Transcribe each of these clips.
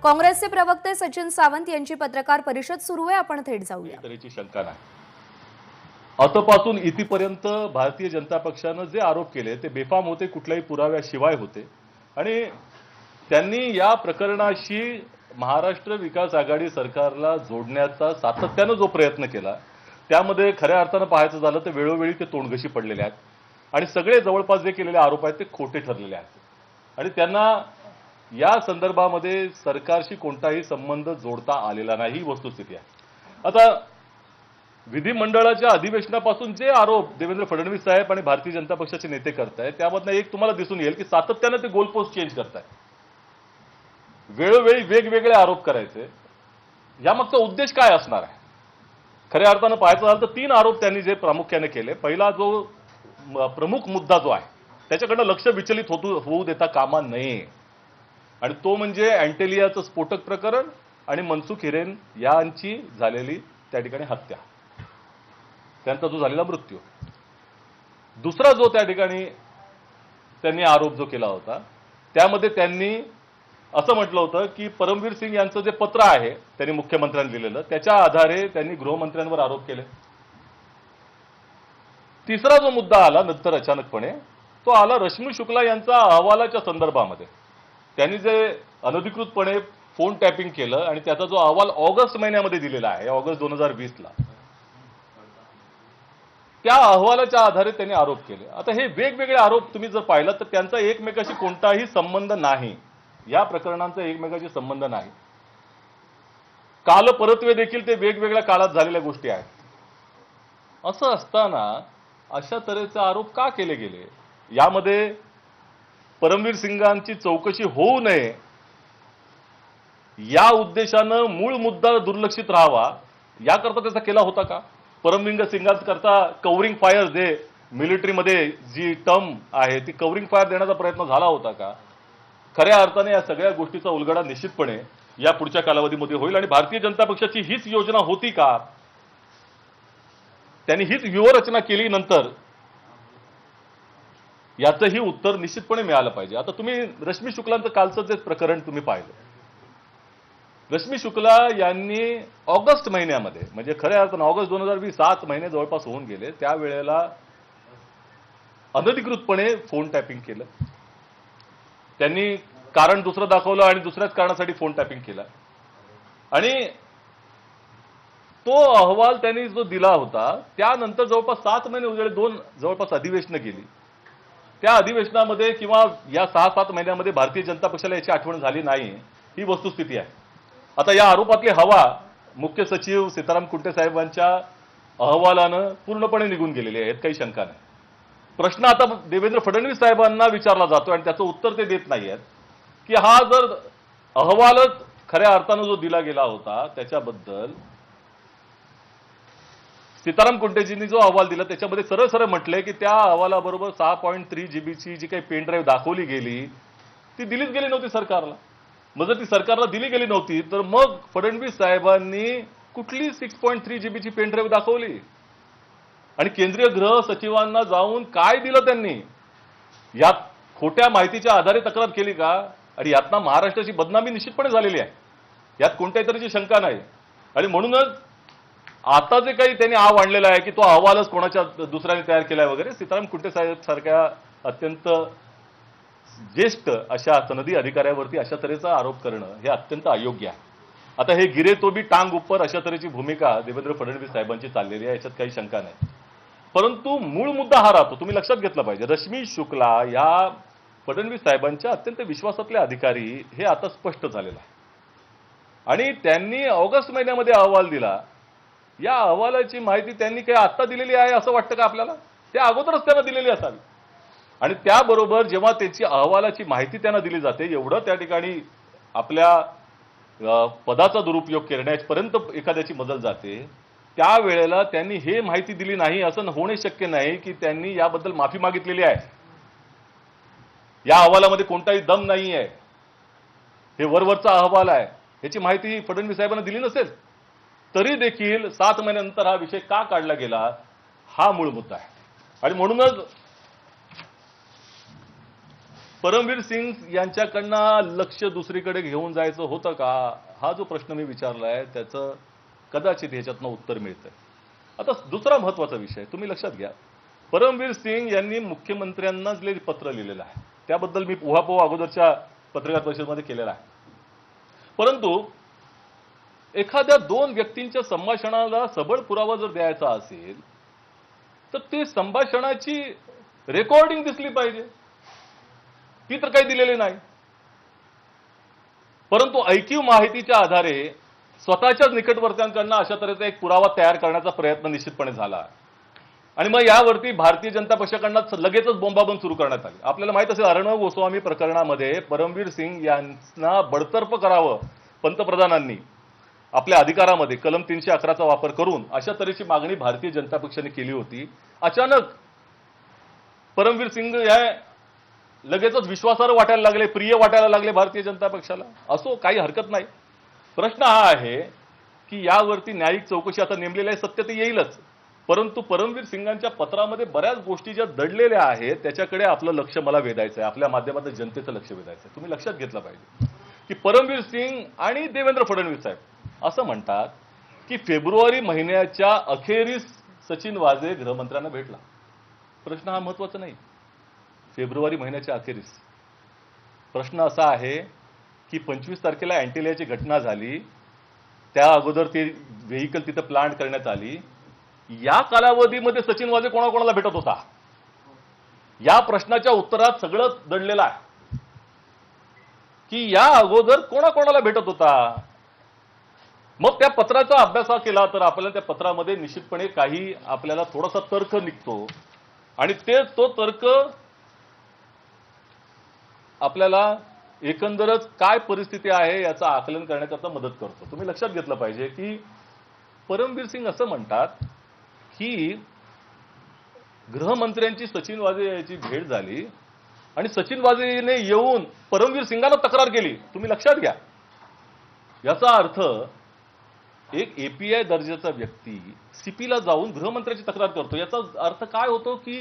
काँग्रेसचे प्रवक्ते सचिन सावंत यांची पत्रकार परिषद सुरू आहे, आपण थेट जाऊया. तऱ्हेची शंका नाही. आतापासून इथपर्यंत भारतीय जनता पक्षानं जे आरोप केले ते बेफाम होते, कुठल्याही पुराव्याशिवाय होते आणि त्यांनी या प्रकरणाशी महाराष्ट्र विकास आघाडी सरकारला जोडण्याचा सातत्यानं जो प्रयत्न केला त्यामध्ये खऱ्या अर्थानं पाहायचं झालं तर वेळोवेळी ते तोंडघशी पडलेले आहेत आणि सगळे जवळपास जे केलेले आरोप आहेत ते खोटे ठरलेले आहेत आणि त्यांना या संदर्भामध्ये सरकारशी कोणताही संबंध जोडता आलेला नाही ही वस्तुस्थिती आहे. आता विधिमंडळाच्या अधिवेशनापासून जे आरोप देवेंद्र फडणवीस साहेब आणि भारतीय जनता पक्षाचे नेते करतायत त्यामधनं एक तुम्हाला दिसून येईल की सातत्यानं ते गोल पोस्ट चेंज करतायत, वेळोवेळी वेगवेगळे आरोप करायचे. यामागचा उद्देश काय असणार आहे? खऱ्या अर्थानं पाहायचं झालं तर 3 आरोप त्यांनी जे प्रामुख्याने केले. पहिला जो प्रमुख मुद्दा जो आहे त्याच्याकडनं लक्ष विचलित होऊ देता कामा नये आणि तो म्हणजे अँटेलियाचं स्फोटक प्रकरण आणि मनसुख हिरेन यांची झालेली त्या ठिकाणी हत्या, त्यांचा जो झालेला मृत्यू. दुसरा जो त्या ठिकाणी त्यांनी आरोप जो केला होता त्यामध्ये त्यांनी असं म्हटलं होतं की परमवीर सिंग यांचं जे पत्र आहे त्यांनी मुख्यमंत्र्यांनी लिहिलेलं त्याच्या आधारे त्यांनी गृहमंत्र्यांवर आरोप केले. तिसरा जो मुद्दा आला नंतर अचानकपणे तो आला रश्मी शुक्ला यांचा अहवालाच्या संदर्भामध्ये. त्यांनी जे अनधिकृतपणे फोन टॅपिंग केलं आणि त्याचा जो अहवाल ऑगस्ट महिन्यामध्ये दिलेला आहे, ऑगस्ट 2020ला, त्या अहवालाच्या आधारे त्यांनी आरोप केले. आता हे वेगवेगळे आरोप तुम्ही जर पाहिलं तर त्यांचा एकमेकाशी कोणताही संबंध नाही, या प्रकरणांचा एकमेकाशी संबंध नाही. काल परत्वे देखील ते वेगवेगळ्या काळात झालेल्या गोष्टी आहेत. असं असताना अशा तऱ्हेचे आरोप का केले गेले? यामध्ये परमवीर सिंगांची चौकशी होऊ नये या उद्देशानं मूळ मुद्दा दुर्लक्षित राहावा याकरता त्याचा केला होता का? परमवीर सिंगांकरता कव्हरिंग फायर जे मिलिटरीमध्ये जी टर्म आहे ती कव्हरिंग फायर देण्याचा प्रयत्न झाला होता का? खऱ्या अर्थाने या सगळ्या गोष्टीचा उलगडा निश्चितपणे या पुढच्या कालावधीमध्ये होईल आणि भारतीय जनता पक्षाची हीच योजना होती का? त्यांनी हीच व्यूहरचना केली नंतर याचंही उत्तर निश्चितपणे मिळालं पाहिजे. आता तुम्ही रश्मी शुक्लांचं कालचं जे प्रकरण तुम्ही पाहिलं, रश्मी शुक्ला यांनी ऑगस्ट महिन्यामध्ये म्हणजे खऱ्या अर्थानं ऑगस्ट 2020 7 महिने जवळपास होऊन गेले त्यावेळेला अनधिकृतपणे फोन टॅपिंग केलं. त्यांनी कारण दुसरं दाखवलं आणि दुसऱ्याच कारणासाठी फोन टॅपिंग केला आणि तो अहवाल त्यांनी जो दिला होता त्यानंतर जवळपास 7 महिने उजळले, 2 जवळपास अधिवेशनं गेली. त्या अधिवेशनामध्ये किंवा या 6-7 महिन्यामध्ये भारतीय जनता पक्षाला याची आठवण झाली नाही ही वस्तुस्थिती आहे. आता या आरोपातली हवा मुख्य सचिव सीताराम कुंटे साहेबांच्या अहवालानं पूर्णपणे निघून गेलेली आहे, यात काही शंका नाही. प्रश्न आता देवेंद्र फडणवीस साहेबांना विचारला जातो आणि त्याचं उत्तर ते देत नाहीयेत की हा जर अहवालच खऱ्या अर्थानं जो दिला गेला होता त्याच्याबद्दल सीताराम कुंटेजींनी जो अहवाल दिला त्याच्यामध्ये सरळ सरळ म्हटलंय की त्या अहवालाबरोबर 6.3 जीबीची जी काही पेन ड्राईव्ह दाखवली गेली ती दिलीच गेली नव्हती सरकारला. मग जर ती सरकारला दिली गेली नव्हती तर मग फडणवीस साहेबांनी कुठली 6.3 जीबीची पेन ड्राईव्ह दाखवली आणि केंद्रीय गृह सचिवांना जाऊन काय दिलं त्यांनी? यात खोट्या माहितीच्या आधारे तक्रार केली का? आणि यातनं महाराष्ट्राची बदनामी निश्चितपणे झालेली आहे, यात कोणत्याही तऱ्हेची शंका नाही. आणि म्हणूनच आता जे काही त्यांनी आव आणलेला आहे की तो अहवालच कोणाच्या दुसऱ्याने तयार केलाय वगैरे, सीताराम कुंटे साहेब सारख्या अत्यंत ज्येष्ठ अशा सनदी अधिकाऱ्यावरती अशा तऱ्हेचा आरोप करणं हे अत्यंत अयोग्य आहे. आता हे गिरे तो भी टांग उपर अशा तऱ्हेची भूमिका देवेंद्र फडणवीस साहेबांची चाललेली आहे, याच्यात काही शंका नाही. परंतु मूळ मुद्दा हा राहतो, तुम्ही लक्षात घेतलं पाहिजे. रश्मी शुक्ला या फडणवीस साहेबांच्या अत्यंत विश्वासातले अधिकारी हे आता स्पष्ट झालेलं आहे आणि त्यांनी ऑगस्ट महिन्यामध्ये अहवाल दिला. या अहवालाची माहिती त्यांनी काही आत्ता दिलेली आहे असं वाटतं का आपल्याला? त्या अगोदरच त्यांना दिलेली असावी आणि त्याबरोबर जेव्हा त्याची अहवालाची माहिती त्यांना दिली जाते एवढं त्या ठिकाणी आपल्या पदाचा दुरुपयोग करण्यापर्यंत एखाद्याची मजल जाते त्यावेळेला त्यांनी हे माहिती दिली नाही असं होणे शक्य नाही की त्यांनी याबद्दल माफी मागितलेली आहे. या अहवालामध्ये कोणताही दम नाही आहे, हे वरवरचा अहवाल आहे, याची माहिती फडणवीस साहेबांना दिली नसेल तरी देखील 7 महिन्यानंतर हा विषय का काढला गेला हा मूळ मुद्दा आहे. आणि म्हणूनच परमवीर सिंग यांच्याकडनं लक्ष दुसरीकडे घेऊन जायचं होतं का, हा जो प्रश्न मी विचारलाय त्याचं कदाचित ह्याच्यातनं उत्तर मिळतंय. आता दुसरा महत्वाचा विषय तुम्ही लक्षात घ्या. परमवीर सिंग यांनी मुख्यमंत्र्यांना जे पत्र लिहिलेलं आहे त्याबद्दल मी उहापोह अगोदरच्या पत्रकार परिषदेमध्ये केलेला आहे. परंतु एखाद्या दोन व्यक्तींच्या संभाषणाला सबळ पुरावा जर द्यायचा असेल तर ती संभाषणाची रेकॉर्डिंग दिसली पाहिजे. ती तर काही दिलेली नाही. परंतु ऐकीव माहितीच्या आधारे स्वतःच्याच निकटवर्त्यांकडनं अशा तऱ्हेचा एक पुरावा तयार करण्याचा प्रयत्न निश्चितपणे झाला आणि मग यावरती भारतीय जनता पक्षाकडनं लगेचच बोंबाबोंब सुरू करण्यात आली. आपल्याला माहित असेल अर्णव गोस्वामी प्रकरणामध्ये परमवीर सिंग यांना बडतर्फ करावं पंतप्रधानांनी आपल्या अधिकारामध्ये कलम 311चा वापर करून अशा तऱ्हेची मागणी भारतीय जनता पक्षाने केली होती. अचानक परमवीर सिंग या लगेचच विश्वासार्ह वाटायला लागले, प्रिय वाटायला लागले भारतीय जनता पक्षाला. असो, काही हरकत नाही. प्रश्न हा आहे की यावरती न्यायिक चौकशी आता नेमलेली आहे, सत्य ते येईलच. परंतु परमवीर सिंगांच्या पत्रामध्ये बऱ्याच गोष्टी ज्या दडलेल्या आहेत त्याच्याकडे आपलं लक्ष मला वेधायचं आहे, आपल्या माध्यमातून जनतेचं लक्ष वेधायचं आहे. तुम्ही लक्षात घेतलं पाहिजे की परमवीर सिंग आणि देवेंद्र फडणवीस साहेब असं म्हणतात की फेब्रुवारी महिन्याच्या अखेरीस सचिन वाझे गृहमंत्र्यांना भेटला. प्रश्न हा महत्वाचा नाही. फेब्रुवारी महिन्याच्या अखेरीस प्रश्न असा आहे की 25 तारखेला अँटिलियाची घटना झाली, त्या अगोदर ती व्हेकल तिथं प्लांट करण्यात आली. या कालावधीमध्ये सचिन वाझे कोणाकोणाला भेटत होता, या प्रश्नाच्या उत्तरात सगळं दडलेलं आहे की या अगोदर कोणाकोणाला भेटत होता. मग त्या पत्राचा अभ्यास केला तर आपल्याला त्या पत्रामध्ये निश्चितपणे काही आपल्याला थोडासा तर्क निघतो आणि तो तर्क आपल्याला एकंदरच काय परिस्थिती आहे याचं आकलन करण्याकरता मदत करतो. तुम्ही लक्षात घेतलं पाहिजे की परमवीर सिंग असं म्हणतात की गृहमंत्र्यांची सचिन वाझे याची भेट झाली आणि सचिन वाझेने येऊन परमवीर सिंगांना तक्रार केली. तुम्ही लक्षात घ्या, याचा अर्थ एक एपीआय दर्जाचा व्यक्ती सीपीला जाऊन गृहमंत्र्याची तक्रार करतो. याचा अर्थ काय होतो की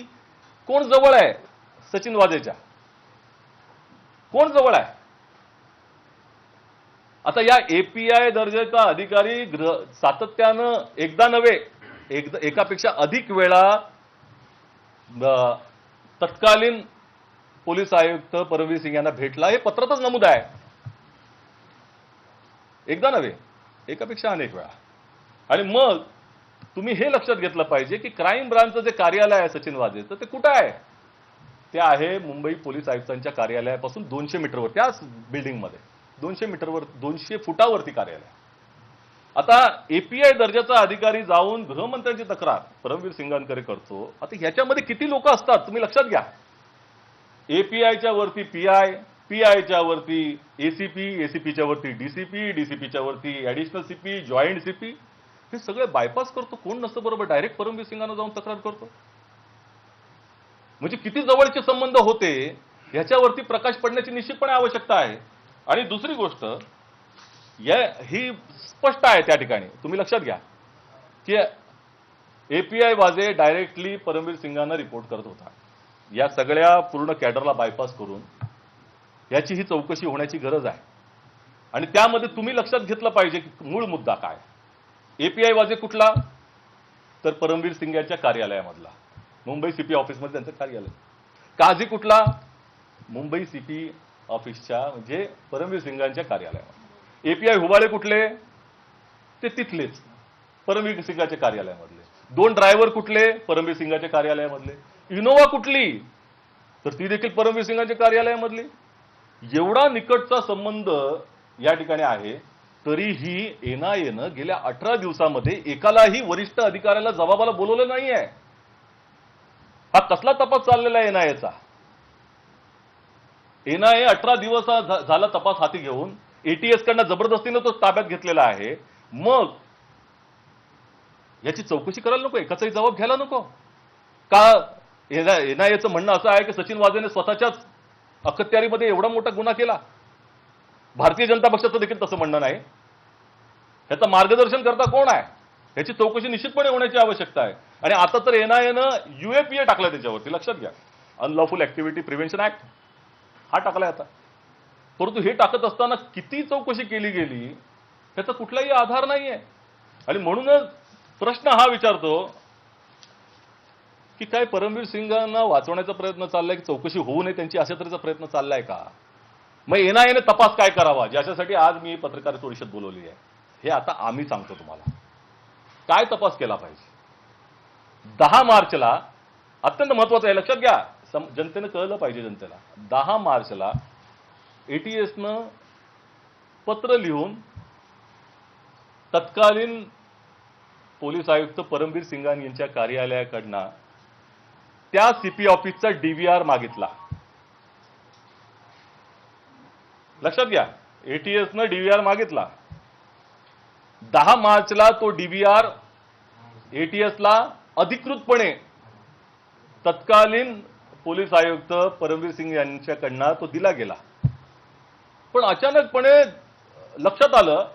कोण जवळ आहे सचिन वाझेच्या, कोण जवळ आहे. आता या एपीआय दर्जाचा अधिकारी सातत्यानं एकदा नव्हे एकापेक्षा अधिक वेळा तत्कालीन पोलीस आयुक्त परमवीर सिंग यांना भेटला, हे पत्रातच नमूद आहे. एकदा नव्हे एकापेक्षा अनेक वेळा. आणि मग तुम्ही हे लक्षात घेतलं पाहिजे की क्राईम ब्रांचचं जे कार्यालय आहे सचिन वाझेचं ते कुठं आहे. ते आहे मुंबई पोलीस आयुक्तांच्या कार्यालयापासून 200 मीटरवर, त्याच बिल्डिंगमध्ये 200 मीटरवर 200 फुटावरती कार्यालय. आता एपीआय दर्जाचा अधिकारी जाऊन गृहमंत्र्यांची तक्रार परमवीर सिंगांकडे करतो. आता ह्याच्यामध्ये किती लोक असतात तुम्ही लक्षात घ्या. एपीआयच्या वरती पीआय, पीआयच्या वरती एसीपी, एसीपीच्या वरती डीसीपी, डीसीपीच्या वरती ऍडिशनल सीपी, जॉईंट सीपी. हे सगळे बायपास करतो. कोण नसतं बरोबर, डायरेक्ट परमवीर सिंगांना जाऊन तक्रार करतो. म्हणजे किती जवळचे संबंध होते ह्याच्यावरती प्रकाश पडण्याची निश्चितपणे आवश्यकता आहे. आणि दुसरी गोष्ट ही स्पष्ट आहे त्या ठिकाणी, तुम्ही लक्षात घ्या की एपीआय वाझे डायरेक्टली परमवीर सिंगांना रिपोर्ट करत होता. या सगळ्या पूर्ण कॅडरला बायपास करून याची ही चौकशी होण्याची गरज आहे. आणि त्यामध्ये तुम्ही लक्षात घेतलं पाहिजे की मूळ मुद्दा काय. एपीआय वाझे कुठला, तर परमवीर सिंग यांच्या कार्यालयामधला, मुंबई सीपी ऑफिसमध्ये त्यांचं कार्यालय. काझी कुठला, मुंबई सीपी ऑफिसच्या म्हणजे परमवीर सिंगांच्या कार्यालयामध्ये. एपीआय हुबाळे कुठले, ते तिथलेच परमवीर सिंगाच्या कार्यालयामधले. 2 ड्रायव्हर कुठले, परमवीर सिंगाच्या कार्यालयामधले. इनोवा कुठली, तर ती देखील परमवीर सिंगाच्या कार्यालयामधली. एवढा निकटचा संबंध या ठिकाणी आहे. तरीही एनआयएनं गेल्या 18 दिवसामध्ये एकालाही वरिष्ठ अधिकाऱ्याला जबाबाला बोलवलं नाहीये. हा कसला तपास चाललेला आहे एनआयएचा. एनआयए 18 दिवस झाला तपास हाती घेऊन एटीएस कडनं जबरदस्तीनं तो ताब्यात घेतलेला आहे. मग याची चौकशी करायला नको, एकाचाही जबाब घ्यायला नको का. एनआयएचं म्हणणं असं आहे की सचिन वाझेने स्वतःच्याच अखत्यारीमध्ये एवढा मोठा गुन्हा केला. भारतीय जनता पक्षाचं देखील तसं म्हणणं नाही. ह्याचं मार्गदर्शन करता कोण आहे, ह्याची चौकशी निश्चितपणे होण्याची आवश्यकता आहे. आणि आता तर एनआयएनं यूएपीए टाकलं त्याच्यावरती. लक्षात घ्या, अनलॉफुल ऍक्टिव्हिटी प्रिव्हेन्शन ऍक्ट. हा टाकलाय आता. परंतु हे टाकत असताना किती चौकशी केली गेली त्याचा कुठलाही आधार नाहीये. आणि म्हणूनच प्रश्न हा विचारतो की काय परमवीर सिंगांना वाचवण्याचा प्रयत्न चाललाय की चौकशी होऊ नये त्यांची अशा तऱ्हेचा प्रयत्न चाललाय का? मग एनआयएने तपास काय करावा ज्याच्यासाठी आज मी पत्रकार परिषद बोलवली आहे हे आता आम्ही सांगतो तुम्हाला. काय तपास केला पाहिजे? 10 मार्चला अत्यंत महत्वाचं आहे, लक्षात घ्या, जनतेनं कळलं पाहिजे जनतेला. 10 मार्चला एटीएसनं पत्र लिहून तत्कालीन पोलीस आयुक्त परमवीर सिंगान यांच्या कार्यालयाकडनं त्या सीपी ऑफिसचा डीव्हीआर मागितला. लक्षात घ्या, एटीएसनं डीव्हीआर मागितला. 10 मार्चला तो डीव्हीआर एटीएसला अधिकृतपणे तत्कालीन पोलीस आयुक्त परमवीर सिंग यांच्याकडनं तो दिला गेला. पण अचानकपणे लक्षात आलं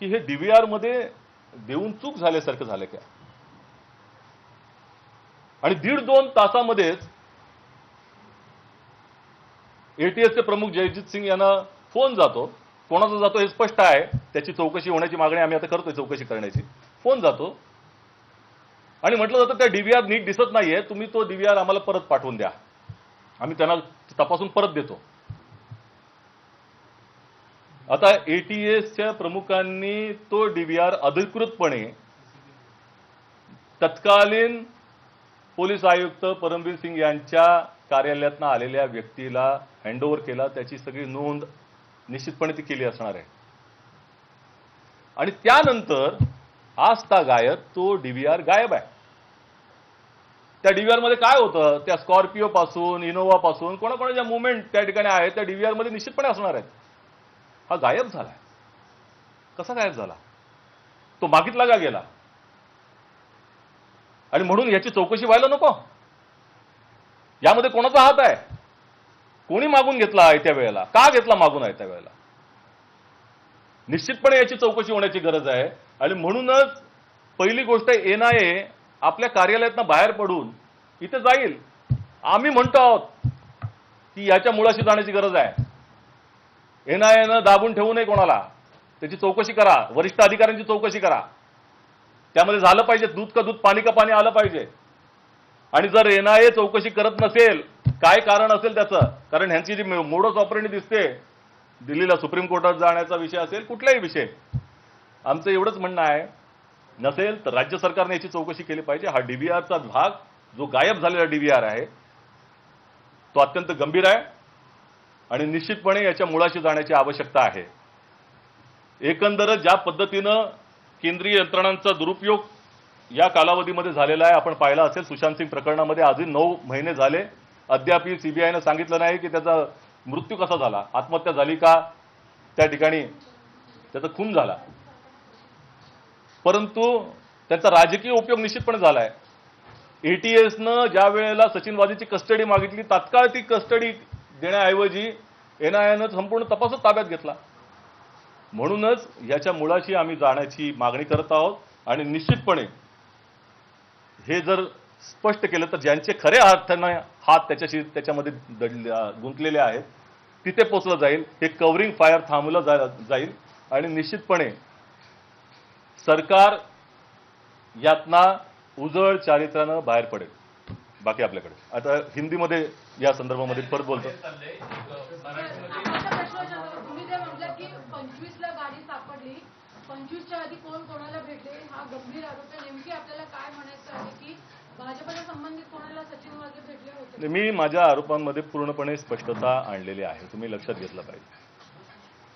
की हे डीव्हीआर मध्ये देऊन चूक झाल्यासारखं झालं काय. आणि 1.5-2 तासामध्येच एटीएसचे प्रमुख जयजित सिंग यांना फोन जातो. कोणाचा जातो हे स्पष्ट आहे, त्याची चौकशी होण्याची मागणी आम्ही आता करतोय, चौकशी करण्याची. फोन जातो आणि म्हटलं जातं त्या डीव्हीआर नीट दिसत नाहीये, तुम्ही तो डीव्हीआर आम्हाला परत पाठवून द्या, आम्ही त्यांना तपासून परत देतो. आता एटीएसच्या प्रमुखांनी तो डीव्हीआर अधिकृतपणे तत्कालीन पोलीस आयुक्त परमवीर सिंग यांच्या कार्यालयातनं आलेल्या व्यक्तीला हँडओव्हर केला. त्याची सगळी नोंद निश्चितपणे ती केली असणार आहे. आणि त्यानंतर आजतागायत तो डीव्हीआर गायब आहे. त्या डीव्हीआर मध्ये काय होतं, त्या स्कॉर्पिओ पासून इनोव्हा पासून कोणाकोणाच्या मुवमेंट त्या ठिकाणी आहेत त्या डीव्हीआर मध्ये निश्चितपणे असणार आहेत. हा गायब झालाय. कसा गायब झाला? तो मागितला का गेला? आणि म्हणून याची चौकशी व्हायला नको? यामध्ये कोणाचा हात आहे? कोणी मागून घेतला आहे त्या वेळेला? का घेतला मागून आहे त्या वेळेला? निश्चितपणे याची चौकशी होण्याची गरज आहे. आणि म्हणूनच पहिली गोष्ट एनआयए आपल्या कार्यालयातनं बाहेर पडून इथे जाईल. आम्ही म्हणतो आहोत की याच्या मुळाशी जाण्याची गरज आहे. एनआयएनं दाबून ठेवू नये कोणाला. त्याची चौकशी करा, वरिष्ठ अधिकाऱ्यांची चौकशी करा. त्यामध्ये झालं पाहिजे दूध का दूध पाणी का पाणी आलं पाहिजे. आणि जर एनआयए चौकशी करत नसेल, काय कारण असेल त्याचं, कारण ह्यांची जी मोडस ऑपरेंडी दिसते, दिल्लीला सुप्रीम कोर्टात जाण्याचा विषय असेल, कुठलाही विषय, आमचं एवढंच म्हणणं आहे, नसेल तर राज्य सरकारने याची चौकशी केली पाहिजे. हा डीव्हीआरचा भाग जो गायब झालेला डीव्हीआर आहे तो अत्यंत गंभीर आहे आणि निश्चितपणे याच्या मुळाशी जाण्याची आवश्यकता आहे. एकंदरच ज्या पद्धतीनं केंद्रीय यंत्रणांचा दुरुपयोग या कालावधीमध्ये झालेला आहे आपण पाहिला असेल. सुशांत सिंग प्रकरणामध्ये आजही 9 महिने झाले, अद्यापही सीबीआयनं सांगितलं नाही की त्याचा मृत्यू कसा झाला, आत्महत्या झाली का, त्या ठिकाणी त्याचा खून झाला. परंतु त्याचा राजकीय उपयोग निश्चितपणे झालाय. एटीएसनं ज्या वेळेला सचिन वाझेची कस्टडी मागितली, तात्काळ ती कस्टडी देण्याऐवजी एनआयएनं संपूर्ण तपासच ताब्यात घेतला. म्हणूनच याच्या मुळाशी आम्ही जाण्याची मागणी करत आहोत. आणि निश्चितपणे हे जर स्पष्ट केलं तर ज्यांचे खऱ्या अर्थानं हात त्याच्यामध्ये गुंतलेले आहेत तिथे पोचलं जाईल. हे कव्हरिंग फायर थांबवलं जाईल आणि निश्चितपणे सरकार यातना उजळ चारित्र्यानं बाहेर पडेल. बाकी आपल्याकडे आता हिंदीमध्ये या संदर्भामध्ये परत बोलतो. तुम्ही जे म्हटलं की 25ला गाडी सापडली, 25च्या आधी कोण कोणाला भेटले हा गंभीर आरोप आहे. नेमकी आपल्याला काय म्हणायचं आहे की भाजपला संबंधित कोणाला सचिन वाझे भेटले होते? मी माझ्या आरोपांमध्ये पूर्णपणे स्पष्टता आणलेली आहे. तुम्ही लक्षात घेतलं पाहिजे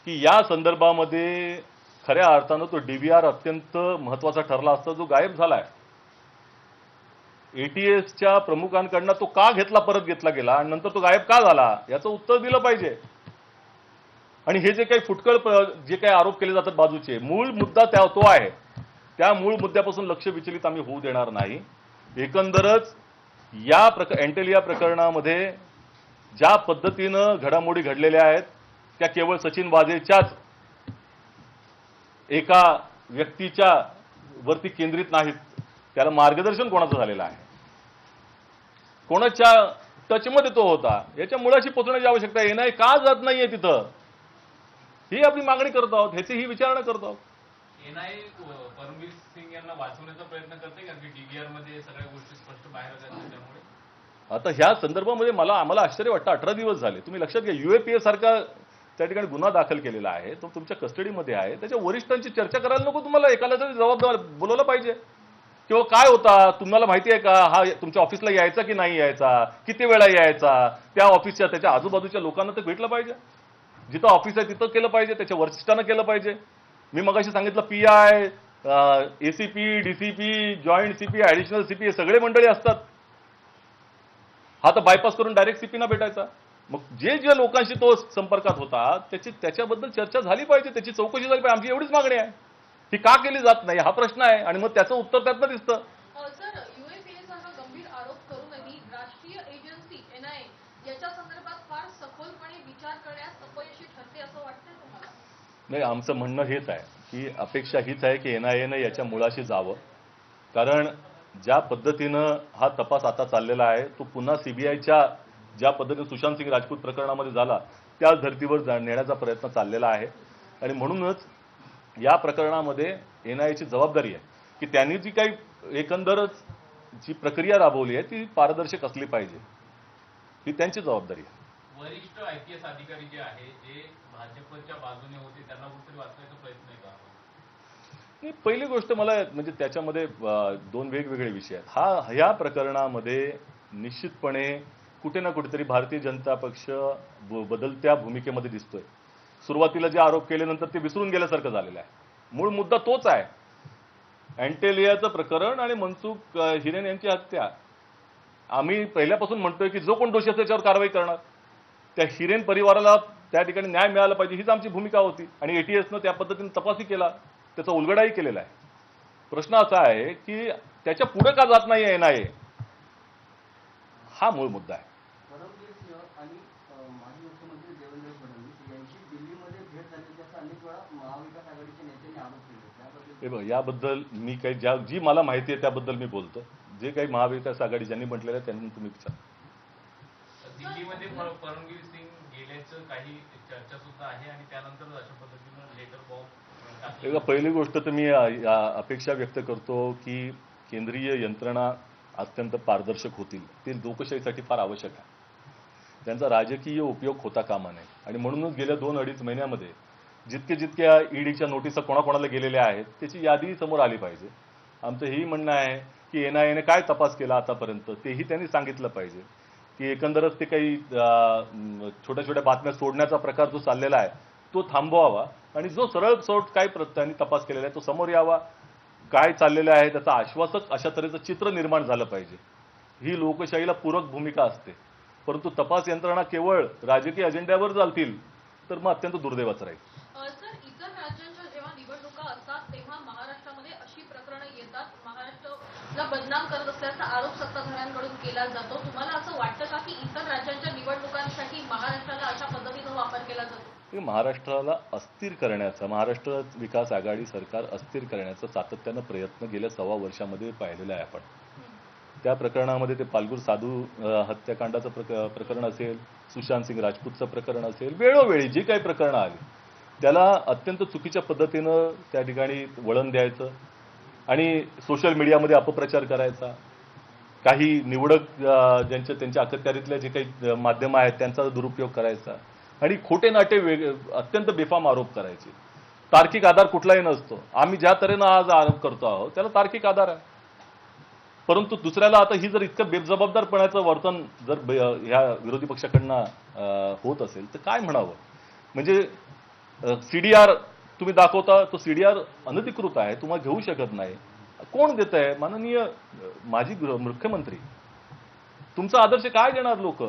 की या संदर्भामध्ये खऱ्या अर्थानं तो डीव्हीआर अत्यंत महत्वाचा ठरला असता जो गायब झालाय. एटीएसच्या प्रमुखांकडनं तो का परत घेतला गेला आणि नंतर तो गायब का झाला याचं उत्तर दिलं पाहिजे. आणि हे जे काही फुटकळ जे काही आरोप केले जातात बाजूचे, मूळ मुद्दा तो आहे. त्या मूळ मुद्द्यापासून लक्ष विचलित आम्ही होऊ देणार नाही. एकंदरच या एंटेलिया प्रकरणामध्ये ज्या पद्धतीनं घडामोडी घडलेल्या आहेत त्या केवळ सचिन वाझेच्याच एका व्यक्तीच्या वरती केंद्रित नाहीत. त्याला मार्गदर्शन कोणाचं झालेलं आहे, कोणाच्या टचमध्ये तो होता, याच्या मुळाशी पोहोचण्याची आवश्यकता आहे. एनआयए का जात नाहीये तिथं, ही आपली मागणी करत आहोत, ह्याची ही विचारणा करत आहोत. एनआयए परमवीर सिंग यांना वाचवण्याचा प्रयत्न करते कारण की डीबीआर मध्ये सगळ्या गोष्टी स्पष्ट बाहेर येतात. त्यामुळे आता ह्या संदर्भामध्ये आम्हाला आश्चर्य वाटतं. 18 दिवस झाले. तुम्ही लक्षात घ्या, UAPA सारखा त्या ठिकाणी गुन्हा दाखल केलेला आहे, तो तुमच्या कस्टडीमध्ये आहे. त्याच्या वरिष्ठांची चर्चा करायला नको तुम्हाला? एकाला तरी जबाबदार बोलवलं पाहिजे. किंवा काय होता तुम्हाला माहिती आहे का, हा तुमच्या ऑफिसला यायचा की नाही यायचा, किती वेळा यायचा, त्या ऑफिसच्या त्याच्या आजूबाजूच्या लोकांना तर भेटलं पाहिजे. जिथं ऑफिस आहे तिथं केलं पाहिजे, त्याच्या वरिष्ठांना केलं पाहिजे. मी मगाशी सांगितलं, PI, ACP, DCP, joint CP, additional CP हे सगळे मंडळी असतात. हा तर बायपास करून डायरेक्ट CP भेटायचा. मग जे जे लोकांशी तो संपर्कात होता त्याच्याबद्दल चर्चा झाली पाहिजे, त्याची चौकशी झाली पाहिजे. आमची एवढीच मागणी आहे. ही का केली जात नाही हा प्रश्न आहे, आणि मग त्याचं उत्तर त्यातनं दिसतं. सर, UAPA सारखा गंभीर आरोप करूनही राष्ट्रीय एजन्सी NIA याच्या संदर्भात फार सखोलपणे विचार करण्यास अपयशी ठरते असं वाटतंय तुम्हाला? नाही, आमचं म्हणणं हेच आहे की अपेक्षा हीच आहे की NIA याच्या मुळाशी जावं. कारण ज्या पद्धतीनं हा तपास आता चाललेला आहे तो पुन्हा CBIच्या ज्या पद्धतीने सुशांत सिंग राजपूत प्रकरणामध्ये झाला त्याच धर्तीवर नेण्याचा प्रयत्न चाललेला आहे. आणि म्हणूनच या प्रकरणामध्ये NIAची जबाबदारी आहे की त्यांनी जी काही एकंदरच जी प्रक्रिया राबवली आहे ती पारदर्शक असली पाहिजे, ही त्यांची जबाबदारी आहे. वरिष्ठ IPS अधिकारी जे आहे जे भाजपच्या बाजूने होते त्यांना कुठेतरी वाचवायचा प्रयत्न आहे का? नाही, पहिली गोष्ट मला म्हणजे त्याच्यामध्ये दोन वेगवेगळे विषय आहेत. ह्या प्रकरणामध्ये निश्चितपणे कुठे ना कुठेतरी भारतीय जनता पक्ष बदलत्या भूमिकेमध्ये दिसतोय. सुरुवातीला जे आरोप केले नंतर ते विसरून गेल्यासारखं झालेलं आहे. मूळ मुद्दा तोच आहे, अँटेलियाचं प्रकरण आणि मनसुख हिरेन यांची हत्या. आम्ही पहिल्यापासून म्हणतोय की जो कोण दोषी असेल त्याच्यावर कारवाई करणार. त्या हिरेन परिवाराला त्या ठिकाणी न्याय मिळाला पाहिजे हीच आमची भूमिका होती, आणि ATSनं त्या पद्धतीने तपासही केला, त्याचा उलगडाही केलेला आहे. प्रश्न असा आहे की त्याच्या पुढे का जात नाही NIA, हा मूळ मुद्दा आहे. परमवीर सिंह आणि माजी मुख्यमंत्री देवेंद्र फडणवीस यांची दिल्लीमध्ये भेट झाली असं अनेक वेळा महाविकास आघाडीच्या नेत्यांनी आरोप केले. हे बघ, याबद्दल मी काही जी मला माहिती आहे त्याबद्दल मी बोलतो. जे काही महाविकास आघाडी ज्यांनी म्हटलेलं आहे त्यांनी तुम्ही विचार. दिल्लीमध्ये परमवीर सिंग गेल्याचं काही चर्चा सुद्धा आहे आणि त्यानंतर अशा पद्धतीनं लेटर बॉम्ब. पहिली गोष्ट तर मी अपेक्षा व्यक्त करतो की केंद्रीय यंत्रणा अत्यंत पारदर्शक होतील. ते लोकशाहीसाठी फार आवश्यक आहे. त्यांचा राजकीय उपयोग होता कामा नये. आणि म्हणूनच गेल्या 2-2.5 महिन्यामध्ये जितक्या ईडीच्या नोटिसा कोणाकोणाला गेलेल्या आहेत त्याची यादी समोर आली पाहिजे. आमचं हेही म्हणणं आहे की NIAने काय तपास केला आतापर्यंत तेही त्यांनी सांगितलं पाहिजे. की एकंदरच ते काही छोट्या छोट्या बातम्या सोडण्याचा प्रकार जो चाललेला आहे तो थांबवावा, आणि जो सरळ सोट काय त्यांनी तपास केलेला आहे तो समोर यावा. काय चाललेलं आहे त्याचा आश्वासक अशा तऱ्हेचं चित्र निर्माण झालं पाहिजे. ही लोकशाहीला पूरक भूमिका असते. परंतु तपास यंत्रणा केवळ राजकीय अजेंड्यावर चालतील तर मग अत्यंत दुर्दैवाचं राहील. सर, इतर राज्यांच्या जेव्हा निवडणुका असतात तेव्हा महाराष्ट्रामध्ये अशी प्रकरणं येतात, महाराष्ट्राला बदनाम करत असल्याचा आरोप सत्ताधाऱ्यांकडून केला जातो. तुम्हाला असं वाटतं का की इतर राज्यांच्या निवडणुकांसाठी महाराष्ट्राला अशा पद्धतीनं वापर केला जातो? महाराष्ट्राला अस्थिर करण्याचा, महाराष्ट्र विकास आघाडी सरकार अस्थिर करण्याचा सातत्यानं प्रयत्न गेल्या 1.25 वर्षामध्ये पाहिलेला आहे आपण. त्या प्रकरणामध्ये ते पालघर साधू हत्याकांडाचं प्रकरण असेल, सुशांत सिंग राजपूतचं प्रकरण असेल, वेळोवेळी जी काही प्रकरणं आली त्याला अत्यंत चुकीच्या पद्धतीनं त्या ठिकाणी वळण द्यायचं आणि सोशल मीडियामध्ये अपप्रचार करायचा. काही निवडक त्यांच्या अखत्यारीतल्या जे काही माध्यमं आहेत त्यांचा दुरुपयोग करायचा आणि खोटे नाटे अत्यंत बेफाम आरोप करायचे. तार्किक आधार कुठलाही नसतो. आम्ही ज्या तऱ्हेनं आज आरोप करतो आहोत त्याला तार्किक आधार आहे. परंतु दुसऱ्याला आता ही जर इतकं बेजबाबदारपणाचं वर्तन जर ह्या विरोधी पक्षाकडनं होत असेल तर काय म्हणावं. म्हणजे CDR तुम्ही दाखवता, तो CDR अनधिकृत आहे, तुम्हाला घेऊ शकत नाही. कोण देत आहे? माननीय माजी मुख्यमंत्री. तुमचा आदर्श काय देणार लोक?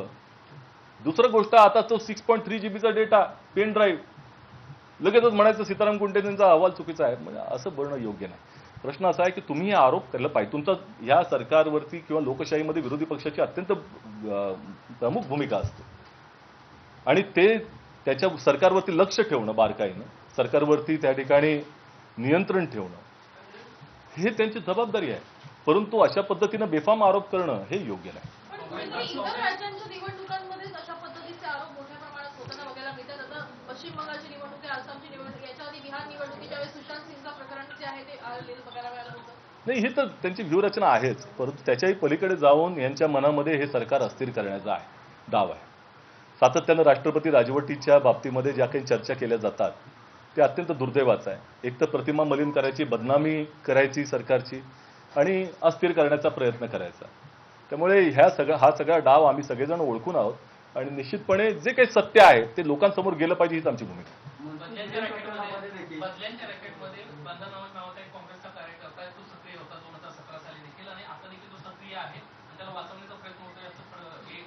दुसरं गोष्ट, आता तो 6.3 GB डेटा पेन ड्राईव्ह लगेचच म्हणायचं सीताराम कुंटेंचा अहवाल चुकीचा आहे. म्हणजे असं बोलणं योग्य नाही. प्रश्न असा आहे की तुम्ही हे आरोप केलं पाहिजे. तुमचा या सरकारवरती किंवा लोकशाहीमध्ये विरोधी पक्षाची अत्यंत प्रमुख भूमिका असते आणि ते त्याच्या सरकारवरती लक्ष ठेवणं, बारकाईनं सरकारवरती त्या ठिकाणी नियंत्रण ठेवणं हे त्यांची जबाबदारी आहे. परंतु अशा पद्धतीनं बेफाम आरोप करणं हे योग्य नाही. पण इतर राज्यांच्या नाही, ही तर त्यांची व्यूहरचना आहेच, परंतु त्याच्याही पलीकडे जाऊन यांच्या मनामध्ये हे सरकार अस्थिर करण्याचा आहे डाव आहे. सातत्यानं राष्ट्रपती राजवटीच्या बाबतीमध्ये ज्या काही चर्चा केल्या जातात ते अत्यंत दुर्दैवाचं आहे. एक तर प्रतिमा मलिन करायची, बदनामी करायची सरकारची आणि अस्थिर करण्याचा प्रयत्न करायचा. त्यामुळे हा सगळा डाव आम्ही सगळेजण ओळखून आहोत आणि निश्चितपणे जे काही सत्य आहे ते लोकांसमोर गेलं पाहिजे हीच आमची भूमिका आहे. बदल्यांच्या रॅकेटमध्ये बंधन नावाचा एक काँग्रेसचा कार्यकर्ता आहे, तो सक्रिय होता 2017 साली देखील आणि आता देखील तो सक्रिय आहे आणि त्याला वाचवण्याचा प्रयत्न होतोय असं हे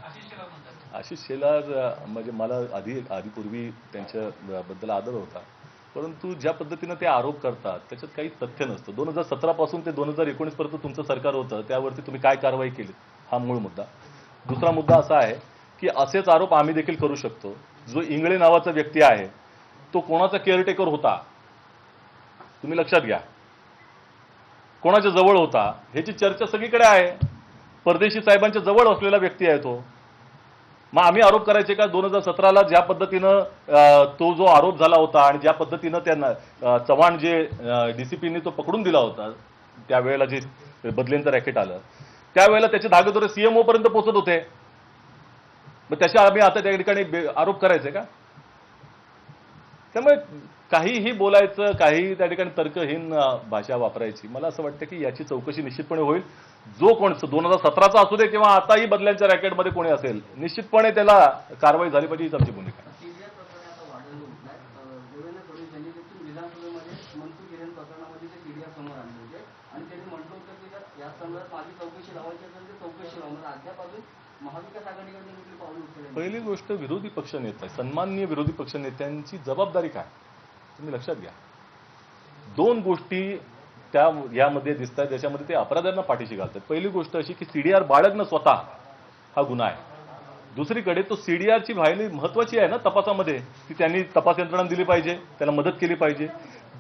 आशिष शेलार म्हणतात. आशिष शेलार म्हणजे मला आधीपूर्वी त्यांच्याबद्दल आदर होता, परंतु ज्या पद्धतीनं ते आरोप करतात त्याच्यात काही तथ्य नसतं. 2017 पासून ते 2019 पर्यंत तुमचं सरकार होतं, त्यावरती तुम्ही काय कारवाई केली हा मूळ मुद्दा. दुसरा मुद्दा असा आहे की असेच आरोप आम्ही देखील करू शकतो. जो इंगळे नावाचा व्यक्ती आहे तो कोणाचा केअरटेकर होता तुम्ही लक्षात घ्या, कोणाच्या जवळ होता ह्याची चर्चा सगळीकडे आहे. परदेशी साहेबांच्या जवळ असलेला व्यक्ती आहे तो. मग आम्ही आरोप करायचे का 2017ला ज्या पद्धतीनं तो जो आरोप झाला होता आणि ज्या पद्धतीनं त्यांना चव्हाण जे डीसीपीने तो पकडून दिला होता त्यावेळेला जे बदलेंचं रॅकेट आलं त्यावेळेला त्याचे धागेदोरे सीएमओ पर्यंत पोहोचत होते. मग त्याच्या आम्ही आता त्या ठिकाणी आरोप करायचे का? त्यामुळे काहीही बोलायचं, काही त्या ठिकाणी तर्कहीन भाषा वापरायची. मला असं वाटतं की याची चौकशी निश्चितपणे होईल. जो कोण 2017चा असू दे किंवा आताही बदल्यांच्या रॅकेटमध्ये कोणी असेल निश्चितपणे त्याला कारवाई झाली पाहिजे हीच आमची भूमिका आहे. सीबीआय प्रकरण आता वाढलं उठलाय. देवेंद्र फडणवीस यांनी देखील विधानसभेमध्ये मनसुख हिरेन प्रकरणामध्ये ते सीबीआय समोर आणले होते आणि त्यांनी म्हटलं होतं की जर या संदर्भात माझी चौकशी लावायची असेल तर चौकशी लावणार. अद्याप अजून महाविकास आघाडीकडून कुठली पावलं उचलली? पहिली गोष्ट, विरोधी पक्ष नेता आहे, सन्माननीय विरोधी पक्ष नेत्यांची जबाबदारी काय तुम्ही लक्षात घ्या. दोन गोष्टी त्या यामध्ये दिसत आहेत ज्याच्यामध्ये ते अपराध्यांना पाठीशी घालतात. पहिली गोष्ट अशी की सीडीआर बाळगणं स्वतः हा गुन्हा आहे. दुसरीकडे तो सीडीआरची व्हायली महत्वाची आहे ना तपासामध्ये, ती त्यांनी तपास यंत्रणा दिली पाहिजे, त्याला मदत केली पाहिजे.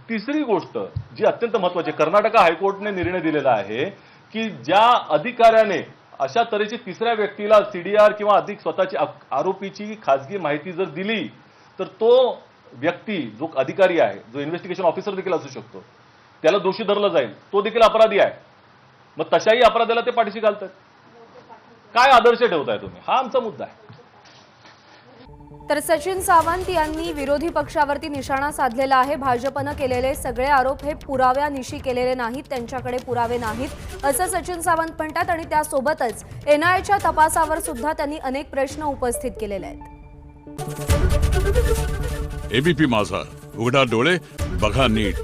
तिसरी गोष्ट जी अत्यंत महत्वाची, कर्नाटक हायकोर्टने निर्णय दिलेला आहे की ज्या अधिकाऱ्याने अशा तऱ्हेची तिसऱ्या व्यक्तीला सीडीआर किंवा अधिक स्वतःची आरोपीची खाजगी माहिती जर दिली तर तो व्यक्ती जो अधिकारी आहे, जो इन्व्हेस्टिगेशन ऑफिसर देखील असू शकतो, त्याला दोषी धरलं जाईल, तो देखील अपराधी आहे. मग तशाही अपराधाला ते पाठीशी घालतात. काय आदर्श ठेवताय तुम्ही? हा आमचा मुद्दा आहे. तर सचिन सावंत यांनी विरोधी पक्षावरती निशाणा साधलेला आहे. भाजपनं केलेले सगळे आरोप हे पुराव्यानिशी केलेले नाहीत, त्यांच्याकडे पुरावे नाहीत असं सचिन सावंत म्हणतात आणि त्यासोबतच एनआयएच्या तपासावर सुद्धा त्यांनी अनेक प्रश्न उपस्थित केलेले आहेत. एबीपी माझा, उघडा डोळे बघा नीट.